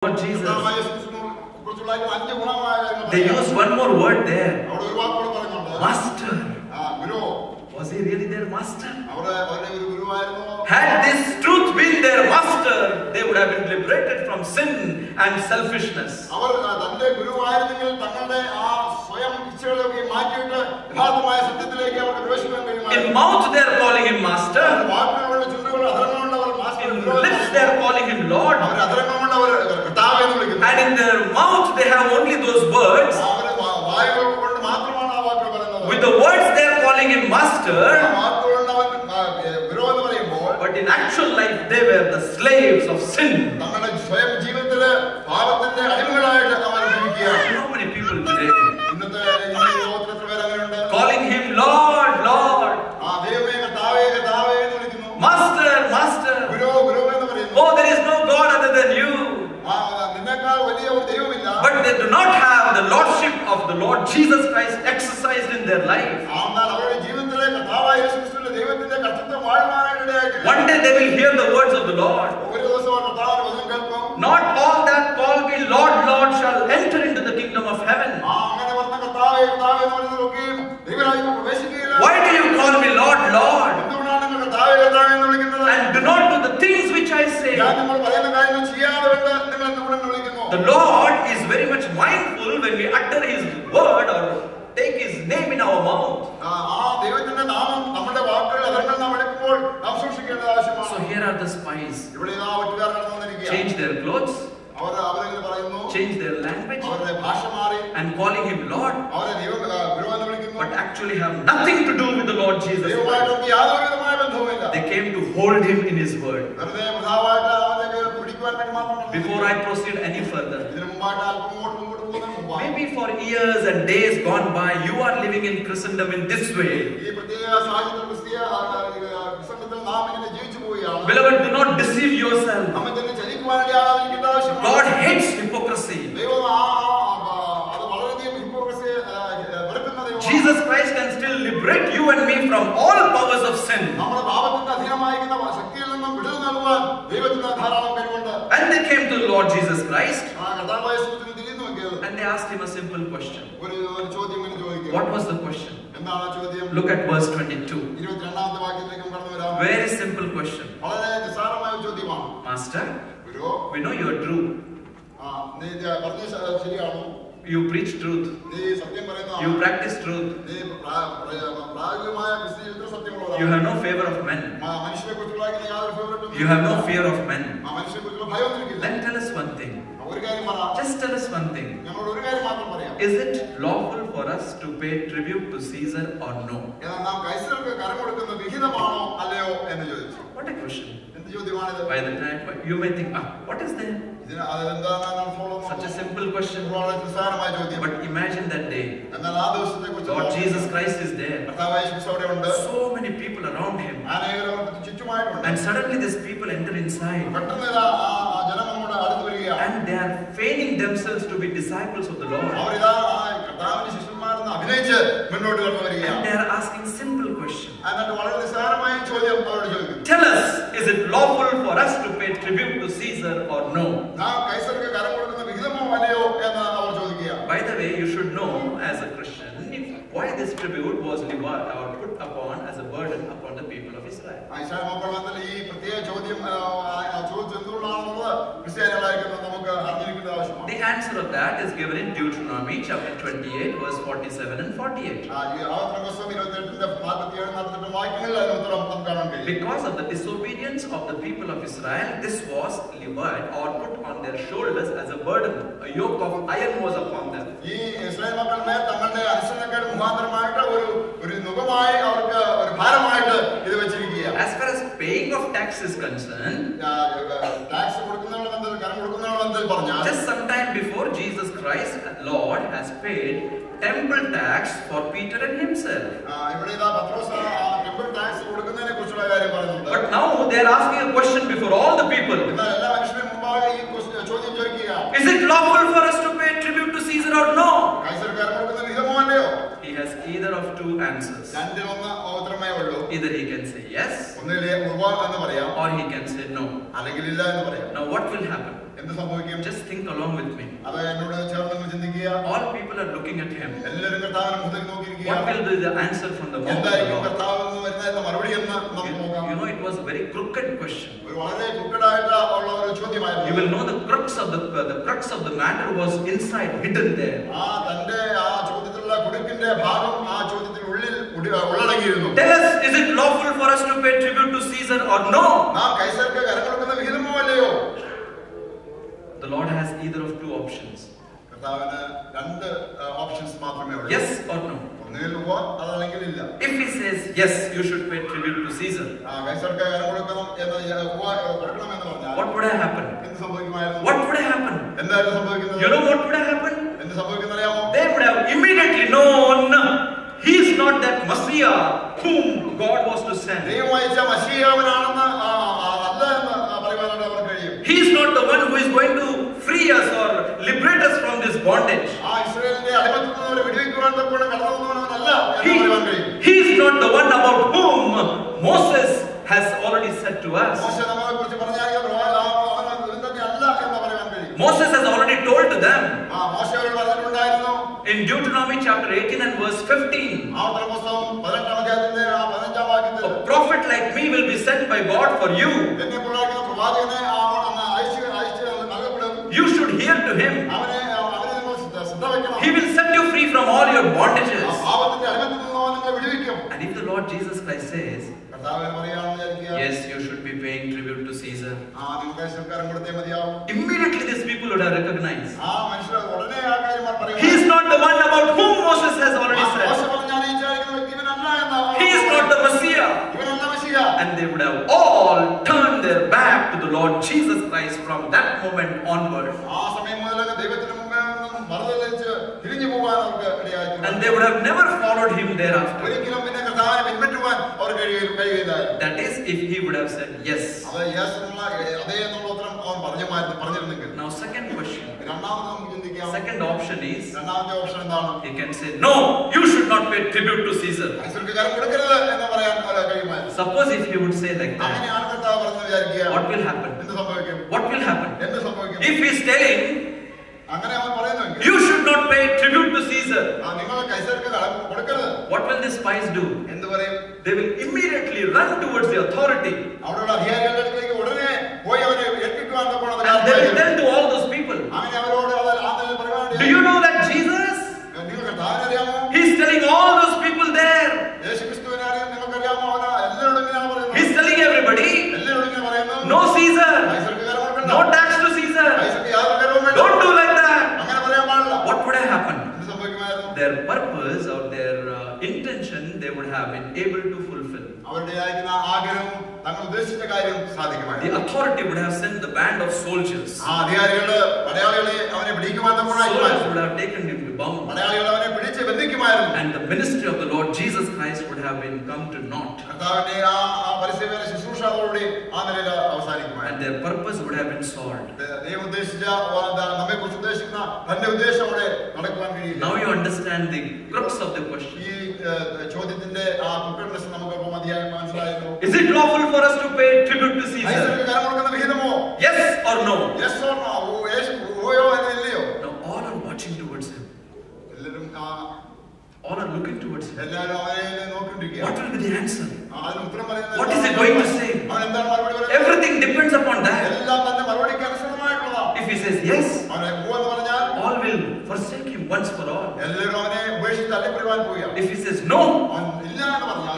Lord Jesus. They use one more word there. Master. Was he really their master? Had this truth been their master, they would have been liberated from sin and selfishness. In mouth they are calling him master. In lips they are calling him Lord. And in their mouth they have only those words. With the words they are calling him master. But in actual life they were the slaves of sin. How many people today calling him Lord, Lord, Master, Master? Oh, there is no God other than you. But they do not have the lordship of the Lord Jesus Christ exercised in their life. One day they will hear the words of the Lord. Not all that call me Lord, Lord shall enter into the kingdom of heaven. Why do you call me Lord, Lord, and do not do the things which I say? The Lord is very much mindful when we utter his word or take his name in our mouth. So here are the spies. Change their clothes, change their language, and calling him Lord, but actually have nothing to do with the Lord Jesus Christ. They came to hold him in his word. Before I proceed any further, maybe for years and days gone by, you are living in Christendom in this way. Beloved, do not deceive yourself. God hates hypocrisy. Jesus Christ can still liberate you and me from all powers of sin. And they came to the Lord Jesus Christ and they asked him a simple question. What was the question? Look at verse 22. Very simple question. Master, we know you are true. You preach truth. You practice truth. You have no favor of men. You have no fear of men. Then tell us one thing. Just tell us one thing. Is it lawful for us to pay tribute to Caesar or no? What a question. By the time you may think, what is there? Such a simple question. But imagine that day. Lord Jesus Christ is there. So many people around him. And suddenly these people enter inside. And they are feigning themselves to be disciples of the Lord. And they are asking simple questions. Tell us, is it lawful for us to pay tribute to Caesar or no? By the way, you should know as a Christian why this tribute was put upon as a burden upon the people of Israel. The answer of that is given in Deuteronomy chapter 28 verse 47 and 48. Because of the disobedience of the people of Israel, this was levied or put on their shoulders as a burden. A yoke of iron was upon them. As far as paying of tax is concerned, just sometime before Jesus Christ, Lord, has paid temple tax for Peter and himself. But now they are asking a question before all the people. Is it lawful for us to pay tribute to Caesar or no? He has either of two answers. Either he can say yes, or he can say no. Now what will happen? Just think along with me. All people are looking at him. What will be the answer from the mouth of the Lord? You know, it was a very crooked question. You will know the crux of the matter was inside, hidden there. Tell us, is it lawful for us to pay tribute to Caesar or no? The Lord has either of two options. Yes or no? If he says yes, you should pay tribute to Caesar, what would have happened? What would have happened? You know what would have happened? They would have immediately known he is not that Messiah whom God was to send. He is not the one who is going to free us or liberate us from this bondage. He is not the one about whom Moses has already said to us. Moses has already told to them in Deuteronomy chapter 18 and verse 15, a prophet like me will be sent by God for you. You should hear to him. He will set you free from all your bondages. And if the Lord Jesus Christ says, yes, you should be paying tribute to Caesar, immediately these people would have recognized he is not the one about whom Moses has already said. He is not the Messiah. And they would have all turned their back to the Lord Jesus Christ from that moment onward. And they would have never followed him thereafter. That is, if he would have said yes. Now, second question. Second option is, he can say, no, you should not pay tribute to Caesar. Suppose if he would say like that, what will happen? What will happen? If he is telling, you should not pay tribute to Caesar, what will the spies do? They will immediately run towards the authority. And they will tell to all those people, do you know that Jesus? He is telling all those people there. He is telling everybody, no Caesar, no tax to Caesar. Don't do like that. What would have happened? Their purpose or their intention they would have been able to fulfill. The authority would have sent the band of soldiers. Soldiers would have taken him to bound. And the ministry of the Lord Jesus Christ would have been come to naught. And their purpose would have been solved. Now you understand the crux of the question. Is it lawful for us to pay tribute to Caesar? Yes or no? Yes or no? Now all are watching towards him. All are looking towards him. What will be the answer? What is he going to say? Everything depends upon that. If he says yes, all will forsake him once for all. If he says no,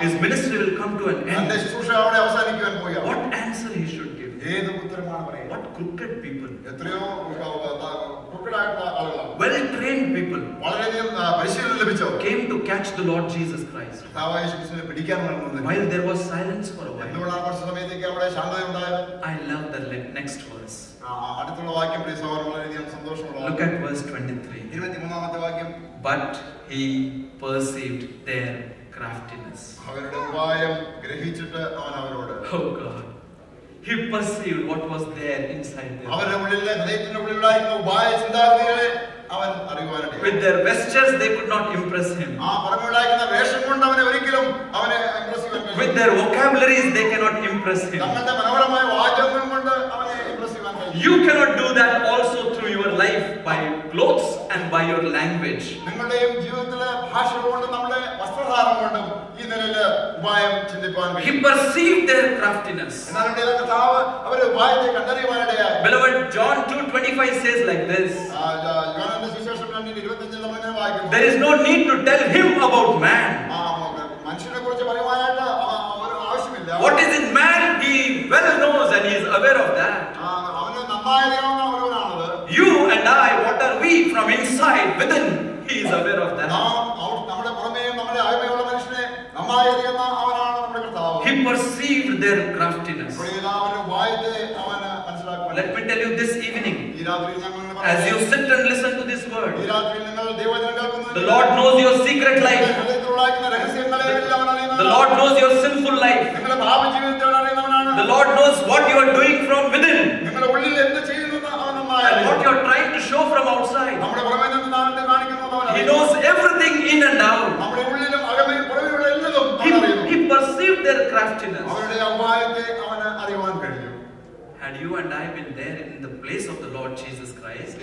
his ministry will come to an end. What answer he should give? What crooked people? Well-trained people came to catch the Lord Jesus Christ. While there was silence for a while, I love the next verse. Look at verse 23. But he perceived their craftiness. Oh God. He perceived what was there inside them. With their vestures, they could not impress him. With their vocabularies, they cannot impress him. You cannot do that also through your life by clothes and by your language. He perceived their craftiness. Beloved, John 2:25 says like this. There is no need to tell him about man. What is in man, he well knows and he is aware of that. You and I, what are we from inside, within, he is aware of that. He perceived their craftiness. Let me tell you this evening, as you sit and listen to this word, the Lord knows your secret life. The Lord knows your sinful life. The Lord knows what you are doing from within and what you are trying to show from outside. He knows everything in and out. He perceived their craftiness. Had you and I been there in the place of the Lord Jesus Christ,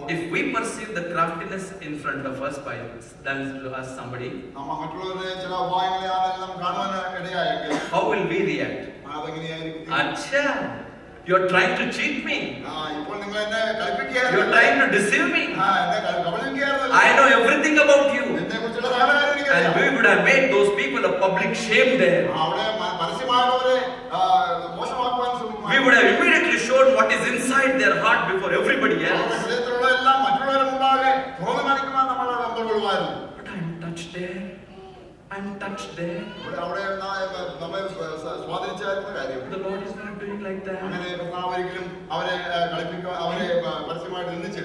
if we perceive the craftiness in front of us by done to us somebody, how will we react? Acha, you are trying to cheat me. You are trying to deceive me. I know everything about you. And we would have made those people a public shame there. We would have immediately shown what is inside their heart before everybody else. But I'm touched there. I'm touched there. The Lord is not doing like that.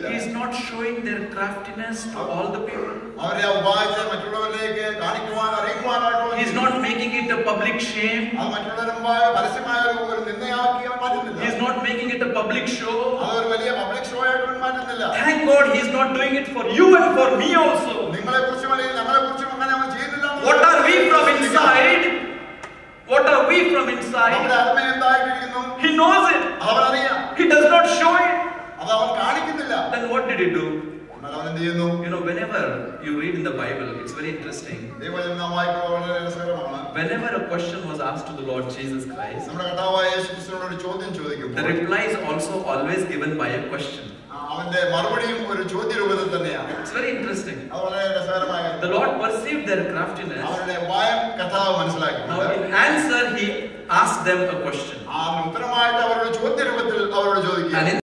He is not showing their craftiness to all the people. He is not making it a public shame. He is not making it a public show. Thank God he is not doing it for you and for me also. What are we from inside? What are we from inside? He knows it. He does not show it. Then what did he do? You know, whenever you read in the Bible, it's very interesting. Whenever a question was asked to the Lord Jesus Christ, the reply is also always given by a question. It's very interesting. The Lord perceived their craftiness. Now in answer, he asked them a question. And in